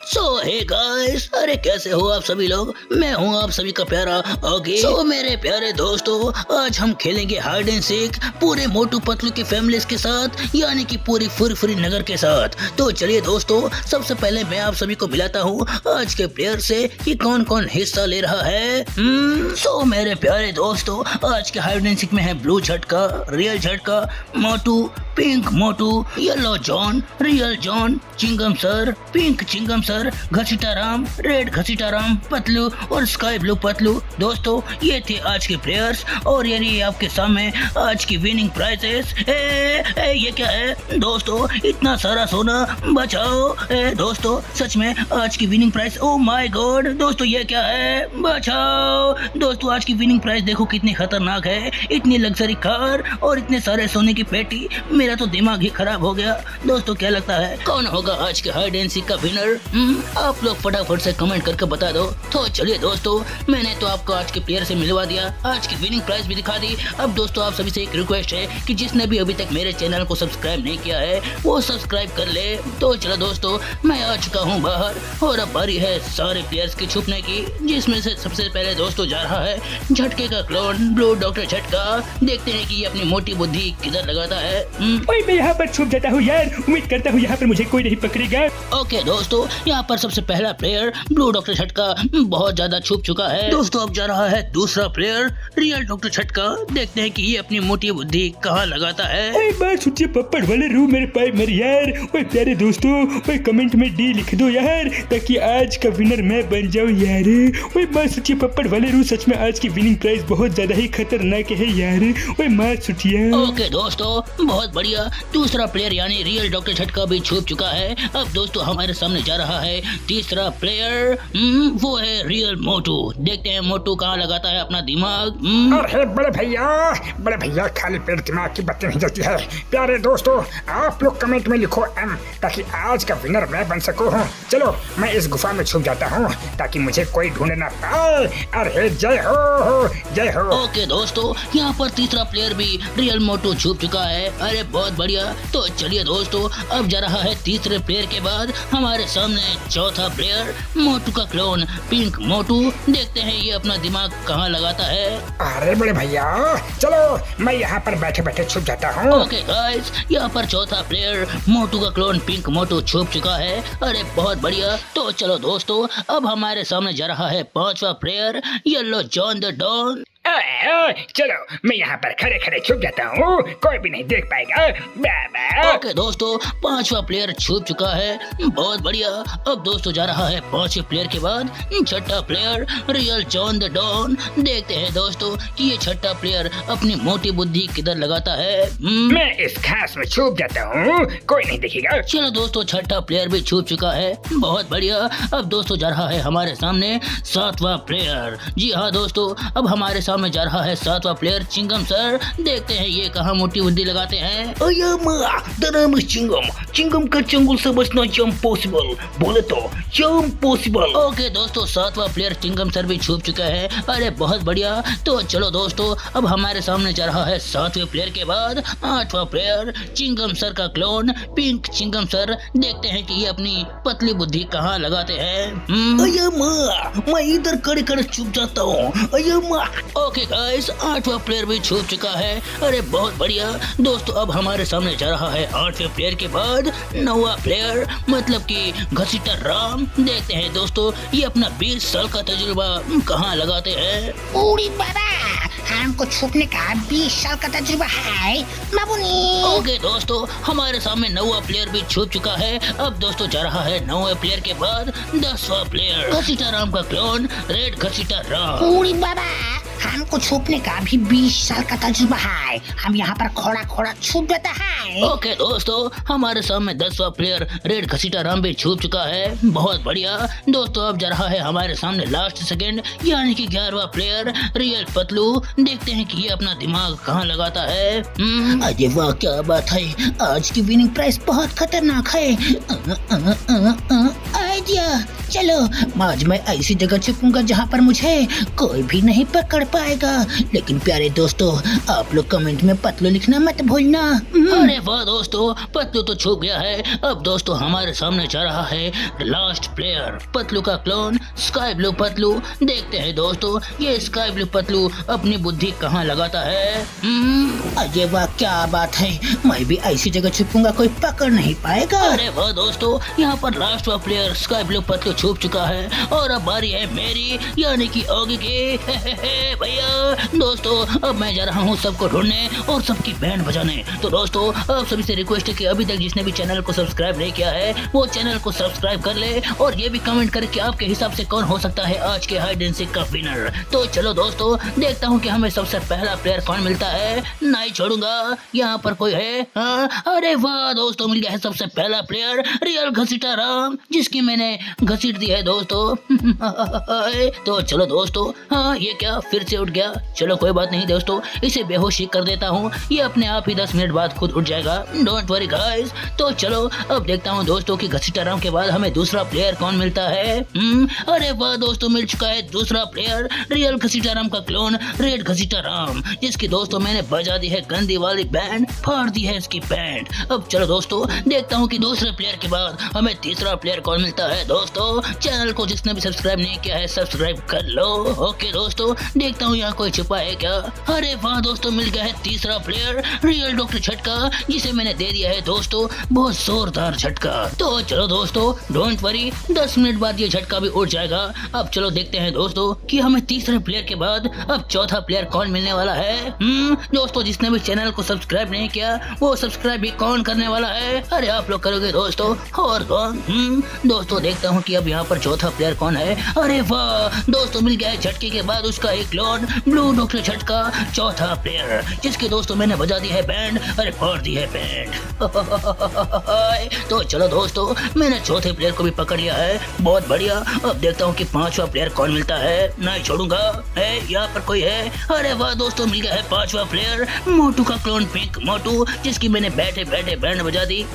सो hey guys, अरे कैसे हो आप सभी लोग। मैं हूँ आप सभी का प्यारा ओके। सो मेरे प्यारे दोस्तों, आज हम खेलेंगे हाइड एंड सीक पूरे मोटू पतलू की फैमिलीज के साथ, यानी कि पूरी फुरफुरी नगर के साथ। तो चलिए दोस्तों, सबसे पहले मैं आप सभी को मिलाता हूँ आज के प्लेयर से कि कौन कौन हिस्सा ले रहा है। सो मेरे प्यारे दोस्तों, आज के हाइड एंड सीक में है blue Jhatka, real Jhatka, Motu, pink Motu, yellow John, real John, Chingum sir, pink Chingum sir, Ghasita Ram, red घसीटा राम, पतलू और स्काई ब्लू पतलू। दोस्तों ये थे आज के प्लेयर्स और ये आपके सामने आज की विनिंग प्राइजेस। ये क्या है दोस्तों, इतना सारा सोना, बचाओ। दोस्तों सच में आज की winning price, oh my God दोस्तों ये क्या है, बचाओ। दोस्तों आज की विनिंग प्राइस देखो कितनी खतरनाक है, इतनी लग्जरी कार और इतने सारे सोने की पेटी, मेरा तो दिमाग ही खराब हो गया। दोस्तों क्या लगता है कौन होगा आज के हाइड एंड सीक का विनर? आप लोग फटाफट से कमेंट करके बता दो। तो चलिए दोस्तों, मैंने तो आपको आज के प्लेयर से मिलवा दिया, आज की विनिंग प्राइस भी दिखा दी। अब दोस्तों आप सभी से एक रिक्वेस्ट है कि जिसने भी अभी तक मेरे चैनल को सब्सक्राइब नहीं किया है वो सब्सक्राइब कर ले। तो चलो दोस्तों, मैं आ चुका हूँ बाहर और अब बारी है सारे प्लेयर्स की छुपने की, जिसमें से सबसे पहले दोस्तों जा रहा है झटके का क्लोन ब्लू डॉक्टर झटका। देखते हैं कि ये अपनी मोटी बुद्धि किधर लगाता है। ओए मैं यहाँ पर छुप जाता हूँ यार, उम्मीद करता हूँ यहाँ पर मुझे कोई नहीं पकड़ेगा। ओके दोस्तों, यहाँ पर सबसे पहला प्लेयर ब्लू डॉक्टर झटका बहुत ज्यादा छुप चुका है। दोस्तों अब जा रहा है दूसरा प्लेयर रियल डॉक्टर झटका। देखते हैं कि ये अपनी मोटी बुद्धि कहाँ लगाता है। ओए बार सोचिए पप्पड़ वाले रू मेरे पाए मर यार। ओए प्यारे दोस्तों, ओए कमेंट में डी लिख दो यार, ताकि आज का विनर मैं बन जाऊँ यार। ओए बार सोचिए पप्पड़ वाले रू, सच में आज की विनिंग प्राइस बहुत ज्यादा ही खतरनाक है यार। ओए मार सोचिए। ओके दोस्तों बहुत बढ़िया, दूसरा प्लेयर यानी रियल डॉक्टर झटका भी छुप चुका है। अब दोस्तों हमारे सामने जा रहा है तीसरा प्लेयर, वो है रियल मोटू। देखते हैं मोटू कहाँ लगाता है अपना दिमाग। अरे बड़े भैया खाली पेट दिमाग की बत्ती नहीं जलती है। प्यारे दोस्तों आप लोग कमेंट में लिखो M, ताकि आज का विनर मैं बन सकूं। चलो मैं इस गुफा में छुप जाता हूँ ताकि मुझे कोई ढूंढ ना पाए। अरे जय हो जय हो। ओके दोस्तों, यहाँ पर तीसरा प्लेयर भी रियल मोटू छुप चुका है। अरे बहुत बढ़िया। तो चलिए दोस्तों, अब जा रहा है तीसरे प्लेयर के बाद हमारे सामने चौथा प्लेयर मोटू का क्लोन पिंक मोटू। देखते हैं ये अपना दिमाग कहाँ लगाता है। अरे बड़े भैया चलो मैं यहाँ पर बैठे बैठे छुप जाता हूँ। ओके गाइस, यहाँ पर चौथा प्लेयर मोटू का क्लोन पिंक मोटू छुप चुका है। अरे बहुत बढ़िया। तो चलो दोस्तों, अब हमारे सामने जा रहा है पांचवा player Yellow John the Don. चलो मैं यहाँ पर खड़े खड़े छुप जाता हूँ, कोई भी नहीं देख पाएगा। ओके दोस्तों, पांचवा प्लेयर छुप चुका है। बहुत बढ़िया। अब दोस्तों जा रहा है पांचवे प्लेयर के बाद छठा player real John the Don. देखते हैं दोस्तों कि ये छठा प्लेयर अपनी मोटी बुद्धि किधर लगाता है। मैं इस घास में छुप जाता हूँ, कोई नहीं देखेगा। चलो दोस्तों, छठा प्लेयर भी छुप चुका है। बहुत बढ़िया। अब दोस्तों जा रहा है हमारे सामने सातवां प्लेयर। जी हाँ दोस्तों, अब हमारे सामने जा रहा है सातवां प्लेयर चिंगम सर। देखते हैं ये कहाँ मोटी बुद्धि लगाते हैं। चिंगम का चंगुल से बचना इम्पॉसिबल, बोले तो इम्पॉसिबल। ओके दोस्तों, सातवां प्लेयर चिंगम सर भी छुप चुका है। अरे बहुत बढ़िया। तो चलो दोस्तों, अब हमारे सामने जा रहा है सातवें प्लेयर के बाद आठवां प्लेयर चिंगम सर का क्लोन पिंक चिंगम सर। देखते हैं कि ये अपनी पतली बुद्धि कहाँ लगाते हैं। मैं इधर खड़े खड़े छुप जाता हूँ। ओके गाइस, आठवां प्लेयर भी छुप चुका है। अरे बहुत बढ़िया। दोस्तों अब हमारे सामने जा रहा है आठवें प्लेयर के बाद नौवां प्लेयर, मतलब कि घसीटा राम। देखते हैं दोस्तों ये अपना 20 साल का तजुर्बा कहाँ लगाते हैं। उड़ी बाबा, हमको छुपने का 20 साल का तजुर्बा है बाबूनी। ओके दोस्तों, हमारे सामने नौवां प्लेयर भी छुप चुका है। अब दोस्तों जा रहा है 9वें प्लेयर के बाद 10वां प्लेयर घसीटा राम का क्लोन रेड घसीटा राम। उड़ी बाबा, हमको छुपने का भी 20 साल का तजुर्बा है, हम यहाँ पर खोड़ा खोड़ा छुप जाता है। ओके दोस्तों, हमारे सामने 10वां प्लेयर रेड घसीटा राम भी छुप चुका है। बहुत बढ़िया। दोस्तों अब जा रहा है हमारे सामने लास्ट सेकंड यानी कि 11वां प्लेयर रियल पतलू। देखते हैं कि ये अपना दिमाग कहाँ लगाता है। अरे वाह क्या बात है, आज की विनिंग प्राइस बहुत खतरनाक है। आइडिया चलो आज मैं ऐसी जगह छुपूंगा जहाँ पर मुझे कोई भी नहीं पकड़ पाएगा। लेकिन प्यारे दोस्तों, आप लोग कमेंट में पतलू लिखना मत भूलना। अरे वाह दोस्तों, पतलू तो छुप गया है। अब दोस्तों हमारे सामने जा रहा है लास्ट प्लेयर, पतलू का क्लोन स्काई ब्लू पतलू। देखते हैं दोस्तों ये स्काई ब्लू पतलू अपनी बुद्धि कहाँ लगाता है। अरे वाह, क्या बात है, मैं भी ऐसी जगह छुपूंगा कोई पकड़ नहीं पाएगा। अरे वाह दोस्तों, यहाँ पर लास्ट वाला प्लेयर स्काई ब्लू पतलू छुप चुका है और अब बारी है मेरी यानी कि ओगी की। भैया दोस्तों, अब मैं जा रहा हूँ सबको ढूंढने और सबकी बैंड बजाने। तो दोस्तों आप सभी से रिक्वेस्ट है कि अभी तक जिसने भी चैनल को सब्सक्राइब नहीं किया है वो चैनल को सब्सक्राइब कर ले और ये भी कमेंट करे कि आपके हिसाब से कौन हो सकता है आज के हाइड एंड सीक का विनर। तो चलो दोस्तों देखता हूँ कि हमें सबसे पहला प्लेयर कौन मिलता है। नहीं छोड़ूंगा, यहाँ पर कोई है। अरे वाह दोस्तों, मिल गया है सबसे पहला प्लेयर रियल घसीटा राम, जिसकी मैंने घसीट दी है दोस्तों। तो चलो दोस्तों, हाँ ये क्या फिर से उठ गया। चलो कोई बात नहीं दोस्तों, इसे बेहोशी कर देता हूँ, ये अपने आप ही 10 मिनट बाद खुद उठ जाएगा। Don't worry guys. तो चलो अब देखता हूँ दोस्तों कि घसीटा राम के बाद हमें दूसरा प्लेयर कौन मिलता है। अरे वाह दोस्तों, मिल चुका है दूसरा प्लेयर रियल घसीटा राम का क्लोन रेड घसीटा राम, जिसकी दोस्तों मैंने बजा दी है गंदी वाली बैंड, फाड़ दी है इसकी बैंड। अब चलो दोस्तों देखता हूँ कि दूसरे प्लेयर के बाद हमें तीसरा प्लेयर कौन मिलता है। दोस्तों चैनल को जिसने भी सब्सक्राइब नहीं किया है सब्सक्राइब कर लो। ओके दोस्तों, देखता हूँ यहाँ कोई छुपा है क्या। अरे वाह दोस्तों, मिल गया है तीसरा प्लेयर रियल डॉक्टर झटका, जिसे मैंने दे दिया है दोस्तों बहुत जोरदार झटका। तो चलो दोस्तों डोंट वरी, 10 मिनट बाद ये झटका भी उठ जाएगा। अब चलो देखते हैं दोस्तों कि हमें तीसरे प्लेयर के बाद अब चौथा प्लेयर कौन मिलने वाला है। दोस्तों जिसने भी चैनल को सब्सक्राइब नहीं किया वो सब्सक्राइब भी कौन करने वाला है। अरे आप लोग करोगे दोस्तों, और कौन। दोस्तों देखता हूँ कि अब यहाँ पर चौथा प्लेयर कौन है। अरे वाह दोस्तों, मिल गया है झटके के बाद उसका एक क्लोन ब्लू डॉक्टर झटका, चौथा प्लेयर, जिसके दोस्तों मैंने बजा दी है बैंड। अरे फोड़ दी है बैंड। तो चलो दोस्तों मैंने चौथे प्लेयर को भी पकड़ लिया है, बहुत बढ़िया। अब देखता हूँ कि पांचवा प्लेयर कौन मिलता है। नहीं छोड़ूंगा, है यहाँ पर कोई है। अरे वाह दोस्तों, मिल गया है पांचवा प्लेयर मोटू का क्लोन पिंक मोटू, जिसकी मैंने बैठे बैठे बैंड बजा दी।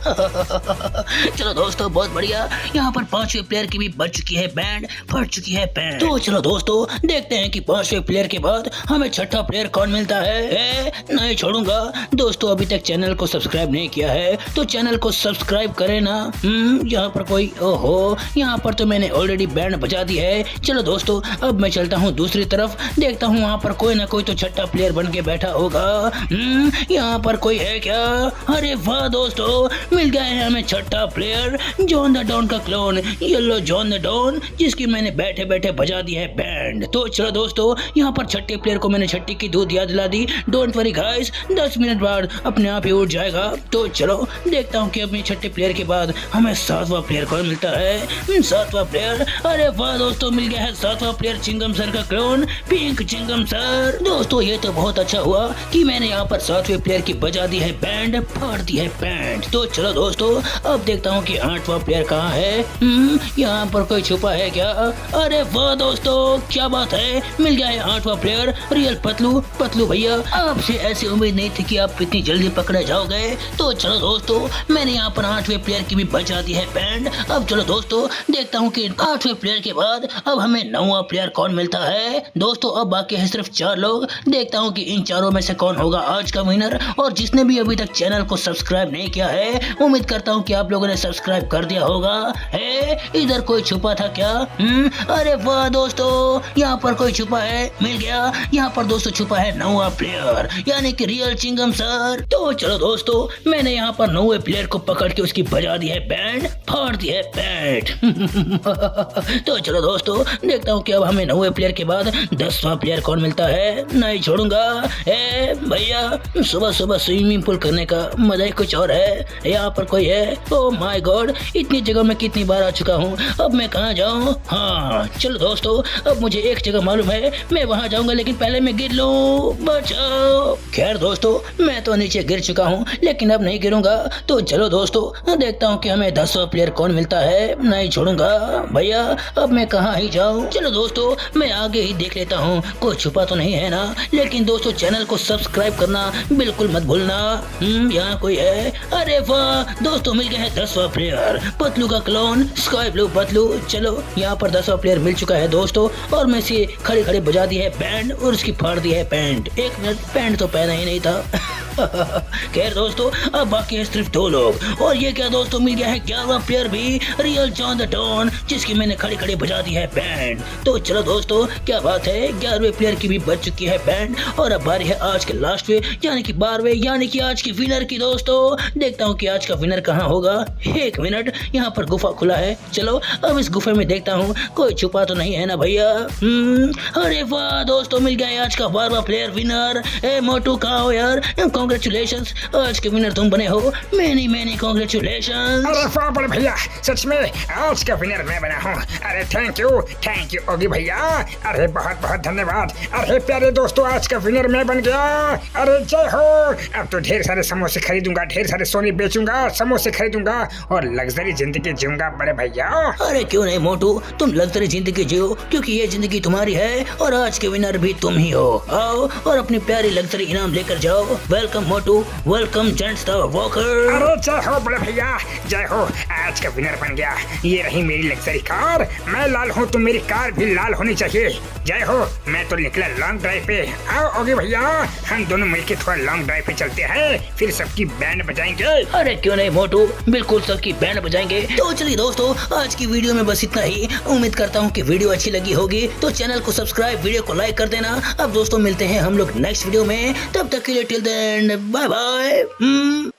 चलो दोस्तों बहुत बढ़िया, यहाँ पर पांचवे प्लेयर की भी बच चुकी है बैंड, फट चुकी है बैंड। तो चलो दोस्तों देखते हैं कि पांचवे प्लेयर के बाद हमें छठा प्लेयर कौन मिलता है। नहीं छोड़ूंगा दोस्तों, अभी तक चैनल को सब्सक्राइब नहीं किया है तो चैनल को सब्सक्राइब करें ना। यहाँ पर कोई, ओहो यहाँ पर तो मैंने ऑलरेडी बैंड बजा दी है। चलो दोस्तों अब मैं चलता हूँ दूसरी तरफ, देखता हूँ वहाँ पर कोई ना कोई तो छठा प्लेयर बन के बैठा होगा। यहाँ पर कोई है क्या। अरे वाह दोस्तों, मिल गया है हमें छठा प्लेयर जॉन द डॉन का clone yellow John the Don, जिसकी मैंने बैठे बैठे बजा दी है बैंड। तो चलो दोस्तों यहाँ पर छठे प्लेयर को मैंने छठी की दूध याद दिला दी। डोंट वरी गाइस, 10 मिनट बाद अपने आप ही उठ जाएगा। तो चलो देखता हूँ कि अपने छठे प्लेयर के बाद हमें सातवां प्लेयर कौन मिलता है। सातवां प्लेयर, अरे वाह दोस्तों, मिल गया है सातवां प्लेयर चिंगम सर का क्लोन पिंक चिंगम सर। दोस्तों ये तो बहुत अच्छा हुआ कि मैंने यहाँ पर सातवें प्लेयर की बजा दी है बैंड, फाड़ दी है बैंड। तो चलो दोस्तों अब देखता हूँ कि आठवां प्लेयर कहाँ है। यहाँ पर कोई छुपा है क्या। अरे वाह दोस्तों, क्या बात है, मिल गया है आठवां प्लेयर रियल पतलू। पतलू भैया, आपसे ऐसी उम्मीद नहीं थी कि आप इतनी जल्दी पकड़े जाओगे। तो चलो दोस्तों मैंने यहाँ पर आठवें प्लेयर की भी बचा दी है बैंड। अब चलो दोस्तों देखता हूँ कि आठवें प्लेयर के बाद अब हमें 9वां प्लेयर कौन मिलता है। दोस्तों अब बाकी है सिर्फ 4 लोग, देखता हूँ कि इन चारों में से कौन होगा आज का विनर। और जिसने भी अभी तक चैनल को सब्सक्राइब नहीं किया है उम्मीद करता हूँ कि आप लोगों ने सब्सक्राइब कर दिया होगा। है इधर कोई छुपा था क्या। अरे वाह दोस्तों, यहाँ पर कोई छुपा है, मिल गया। यहाँ पर दोस्तों छुपा है 9वां प्लेयर यानी कि रियल चिंगम सर। तो चलो दोस्तों मैंने यहाँ पर 9वें प्लेयर को पकड़ के उसकी बजा दी है बैंड, फाड़ दी है बैंड। तो चलो दोस्तों देखता हूँ कि अब हमें 9वें प्लेयर के बाद 10वां प्लेयर कौन मिलता है। नहीं छोड़ूंगा। भैया सुबह सुबह स्विमिंग पूल करने का मजा ही कुछ और है। यहाँ पर कोई है। ओ माय गॉड, इतनी जगह मैं कितनी बार आ चुका हूँ, अब मैं कहाँ जाऊँ। हाँ चलो दोस्तों, अब मुझे एक जगह मालूम है, मैं वहाँ जाऊँगा लेकिन पहले मैं गिर लूँ, बचाओ। खैर दोस्तों मैं तो नीचे गिर चुका हूँ लेकिन अब नहीं गिरूंगा। तो चलो दोस्तों देखता हूँ कि हमें 10वां प्लेयर कौन मिलता है। नहीं छोड़ूंगा भैया, अब मैं कहाँ ही जाऊँ। चलो दोस्तों मैं आगे ही देख लेता हूँ, कोई छुपा तो नहीं है ना। लेकिन दोस्तों चैनल को सब्सक्राइब करना बिल्कुल मत भूलना। यहाँ कोई है। अरे वाह वाह दोस्तों, मिल गया है 10वां प्लेयर, पतलू का क्लोन स्काई ब्लू पतलू। चलो यहाँ पर 10वां प्लेयर मिल चुका है दोस्तों, और मैं इसे खड़े खड़े बजा दी है बैंड और उसकी फाड़ दी है पैंट। 1 मिनट, पैंट तो पहना ही नहीं था। खैर दोस्तों, अब बाकी है सिर्फ 2 लोग, और ये क्या दोस्तों, मिल गया है 11वां प्लेयर भी, रियल जॉन द डॉन, जिसकी मैंने खड़े खड़े बजा दी है बैंड। तो चलो दोस्तों, क्या बात है, 11वें प्लेयर की भी बज चुकी है बैंड, और अब बारी है आज के लास्ट में यानी कि 12वें यानी कि आज की विनर की। दोस्तों देखता हूँ कि आज का विनर कहाँ होगा। 1 मिनट, यहाँ पर गुफा खुला है, चलो अब इस गुफे में देखता हूँ कोई छुपा तो नहीं है ना भैया। अरे वाह दोस्तों, मिल गया आज का 12वां प्लेयर विनर। ए मोटू कहाँ हो यार, कॉन्ग्रेचुलेशंस, आज के विनर तुम बने हो। Many congratulations. अरे वाह बड़े भैया, सच में आज का विनर मैं बना हूँ। अरे थैंक यू ओगी भैया, अरे बहुत बहुत धन्यवाद। अरे प्यारे दोस्तों, आज का विनर मैं बन गया। अरे जय हो। अब तो ढेर सारे समोसे खरीदूंगा, ढेर सारे सोने बेचूंगा, समोसे खरीदूंगा और लग्जरी जिंदगी जीऊंगा बड़े भैया। अरे क्यों नहीं मोटू, तुम लग्जरी जिंदगी जियो, क्योंकि ये जिंदगी तुम्हारी है और आज के विनर भी तुम ही हो। आओ और अपनी प्यारी लग्जरी इनाम लेकर जाओ। Welcome Motu, welcome gents the walker. अरे जय हो बड़े भैया, जय हो, आज का विनर बन गया। ये रही मेरी लग्जरी कार, मैं लाल हूँ तो मेरी कार भी लाल होनी चाहिए। जय हो, मैं तो निकला लॉन्ग ड्राइव पे। आओ ओगे भैया, हम दोनों मिलके थोड़ा लॉन्ग ड्राइव पे चलते हैं, फिर सबकी बैंड बजाएंगे। अरे क्यों नहीं मोटू, बिल्कुल सबकी बैंड बजाएंगे। तो चलिए दोस्तों, आज की वीडियो में बस इतना ही। उम्मीद करता हूँ कि वीडियो अच्छी लगी होगी, तो चैनल को सब्सक्राइब, वीडियो को लाइक कर देना। अब दोस्तों मिलते हैं हम लोग नेक्स्ट वीडियो में, तब तक के लिए टिल देन बाय बाय।